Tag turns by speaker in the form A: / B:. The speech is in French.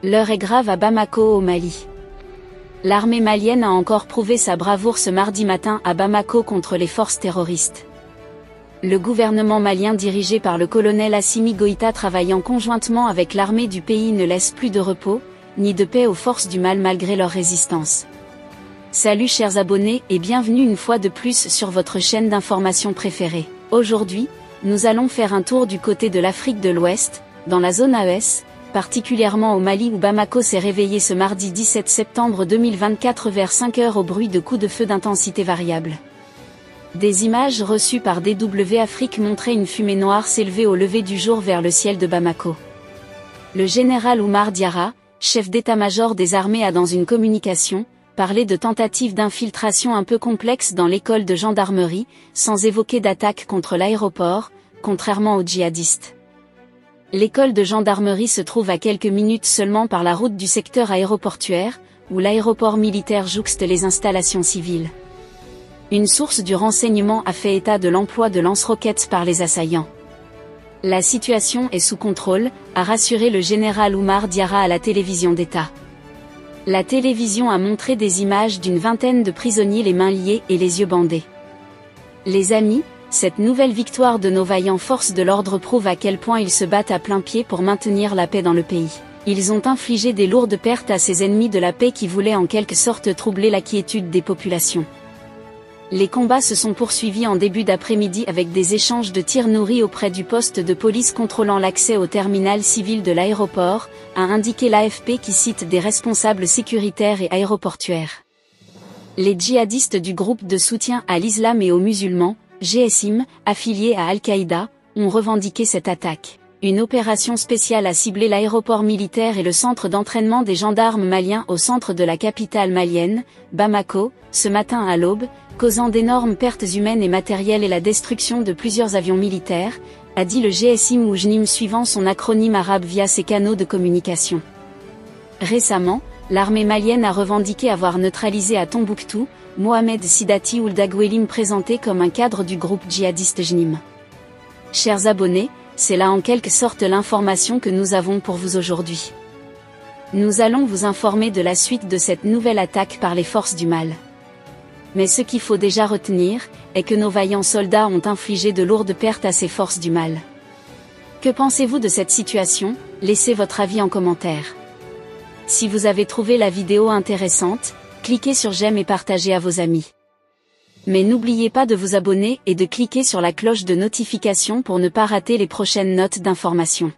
A: L'heure est grave à Bamako au Mali. L'armée malienne a encore prouvé sa bravoure ce mardi matin à Bamako contre les forces terroristes. Le gouvernement malien dirigé par le colonel Assimi Goïta travaillant conjointement avec l'armée du pays ne laisse plus de repos, ni de paix aux forces du mal malgré leur résistance. Salut chers abonnés et bienvenue une fois de plus sur votre chaîne d'information préférée. Aujourd'hui, nous allons faire un tour du côté de l'Afrique de l'Ouest, dans la zone AES, particulièrement au Mali où Bamako s'est réveillé ce mardi 17 septembre 2024 vers 5 heures au bruit de coups de feu d'intensité variable. Des images reçues par DW Afrique montraient une fumée noire s'élever au lever du jour vers le ciel de Bamako. Le général Oumar Diarra, chef d'état-major des armées, a dans une communication, parlé de tentatives d'infiltration un peu complexes dans l'école de gendarmerie, sans évoquer d'attaque contre l'aéroport, contrairement aux djihadistes. L'école de gendarmerie se trouve à quelques minutes seulement par la route du secteur aéroportuaire, où l'aéroport militaire jouxte les installations civiles. Une source du renseignement a fait état de l'emploi de lance-roquettes par les assaillants. La situation est sous contrôle, a rassuré le général Oumar Diarra à la télévision d'État. La télévision a montré des images d'une vingtaine de prisonniers les mains liées et les yeux bandés. Les amis, cette nouvelle victoire de nos vaillants forces de l'ordre prouve à quel point ils se battent à plein pied pour maintenir la paix dans le pays. Ils ont infligé des lourdes pertes à ces ennemis de la paix qui voulaient en quelque sorte troubler la quiétude des populations. Les combats se sont poursuivis en début d'après-midi avec des échanges de tirs nourris auprès du poste de police contrôlant l'accès au terminal civil de l'aéroport, a indiqué l'AFP qui cite des responsables sécuritaires et aéroportuaires. Les djihadistes du groupe de soutien à l'islam et aux musulmans, GSIM, affilié à Al-Qaïda, ont revendiqué cette attaque. Une opération spéciale a ciblé l'aéroport militaire et le centre d'entraînement des gendarmes maliens au centre de la capitale malienne, Bamako, ce matin à l'aube, causant d'énormes pertes humaines et matérielles et la destruction de plusieurs avions militaires, a dit le GSIM ou JNIM suivant son acronyme arabe via ses canaux de communication. Récemment, l'armée malienne a revendiqué avoir neutralisé à Tombouctou, Mohamed Sidati Ould Agouelim présenté comme un cadre du groupe djihadiste JNIM. Chers abonnés, c'est là en quelque sorte l'information que nous avons pour vous aujourd'hui. Nous allons vous informer de la suite de cette nouvelle attaque par les forces du mal. Mais ce qu'il faut déjà retenir, est que nos vaillants soldats ont infligé de lourdes pertes à ces forces du mal. Que pensez-vous de cette situation? Laissez votre avis en commentaire. Si vous avez trouvé la vidéo intéressante, cliquez sur j'aime et partagez à vos amis. Mais n'oubliez pas de vous abonner et de cliquer sur la cloche de notification pour ne pas rater les prochaines notes d'information.